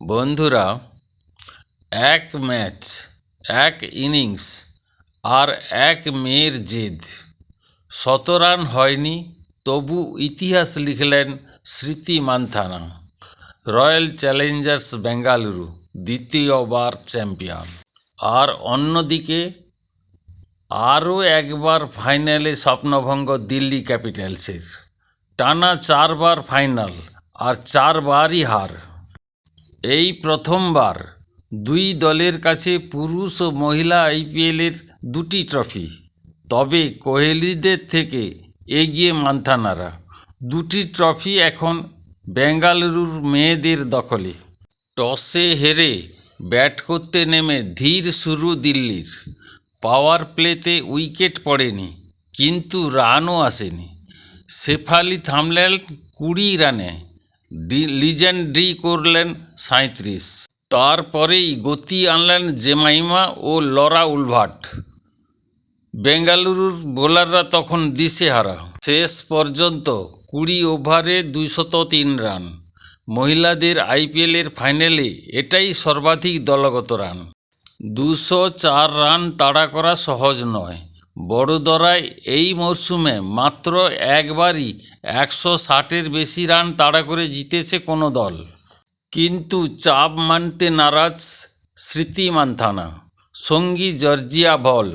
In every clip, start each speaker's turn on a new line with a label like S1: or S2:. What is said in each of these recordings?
S1: বন্ধুরা, এক ম্যাচ, এক ইনিংস আর এক মেয়ের জেদ। ১০০ রান হয়নি, তবু ইতিহাস লিখলেন স্মৃতি মান্থানা। রয়্যাল চ্যালেঞ্জার্স বেঙ্গালুরু দ্বিতীয়বার চ্যাম্পিয়ন। আর অন্যদিকে আরও একবার ফাইনালে স্বপ্নভঙ্গ দিল্লি ক্যাপিটালসের। টানা ৪ বার ফাইনাল আর ৪ বারই হার। এই প্রথমবার দুই দলের কাছে পুরুষ ও মহিলা আইপিএলের দুটি ট্রফি। তবে কোহলিদের থেকে এগিয়ে মান্থানারা। দুটি ট্রফি এখন বেঙ্গালুরুর মেয়েদের দখলে। টসে হেরে ব্যাট করতে নেমে ধীর শুরু দিল্লির। পাওয়ার প্লেতে উইকেট পড়েনি, কিন্তু রানও আসেনি। শেফালি থামলেন ২০ রানে, লিজেন্ডারি করলেন ৩৭। তারপরেই গতি আনলেন জেমাইমা ও লরা উলভাট। বেঙ্গালুরুর বোলাররা তখন দিশেহারা। শেষ পর্যন্ত ২০ ওভারে ২০৩ রান। মহিলাদের আইপিএলের ফাইনালে এটাই সর্বাধিক দলগত রান। ২০৪ রান তাড়া করা সহজ নয়। বড়োদরায় এই মরশুমে মাত্র একবারই ১৬০-এর বেশি রান তাড়া করে জিতেছে কোনো দল। কিন্তু চাপ মানতে নারাজ স্মৃতি মান্থানা। সঙ্গী জর্জিয়া ভল।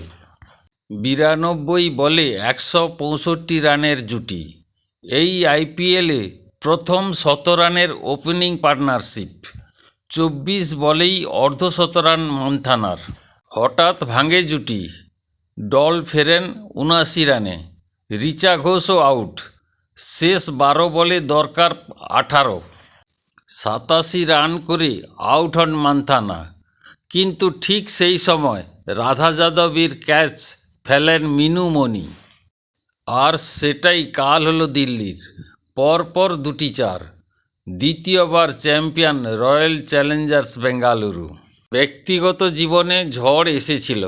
S1: ৯২ বলে ১৬৫ রানের জুটি। এই আইপিএলে প্রথম ১০০ রানের ওপেনিং পার্টনারশিপ। ২৪ বলেই অর্ধশতরান মান্থানার। হঠাৎ ভাঙে জুটি। ডল ফেরেন ৭৯ রানে। রিচা ঘোষও আউট। শেষ ১২ বলে দরকার ১৮। ৮৭ রান করে আউট হন মান্থানা। কিন্তু ঠিক সেই সময় রাধা যাদবের ক্যাচ ফেলেন মিনু মণি। আর সেটাই কাল হলো দিল্লির। পরপর দুটি ৪। দ্বিতীয়বার চ্যাম্পিয়ন রয়্যাল চ্যালেঞ্জার্স বেঙ্গালুরু। ব্যক্তিগত জীবনে ঝড় এসেছিল,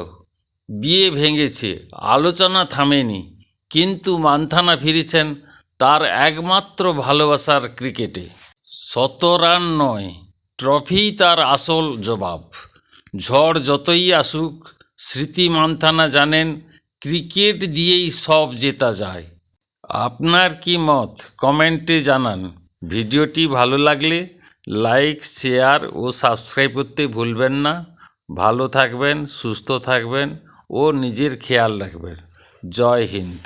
S1: বিয়ে ভেঙেছে, আলোচনা থামেনি, কিন্তু মান্থানা ফিরেছেন তার একমাত্র ভালোবাসার ক্রিকেটে। ১০০ রান নয়, ট্রফিই তার আসল জবাব। ঝড় যতই আসুক, স্মৃতি মান্থানা জানেন ক্রিকেট দিয়েই সব জেতা যায়। আপনার কি মত কমেন্টে জানান। ভিডিওটি ভালো লাগলে লাইক, শেয়ার ও সাবস্ক্রাইব করতে ভুলবেন না। ভালো থাকবেন, সুস্থ থাকবেন ও নিজের খেয়াল রাখবেন। জয় হিন্দ।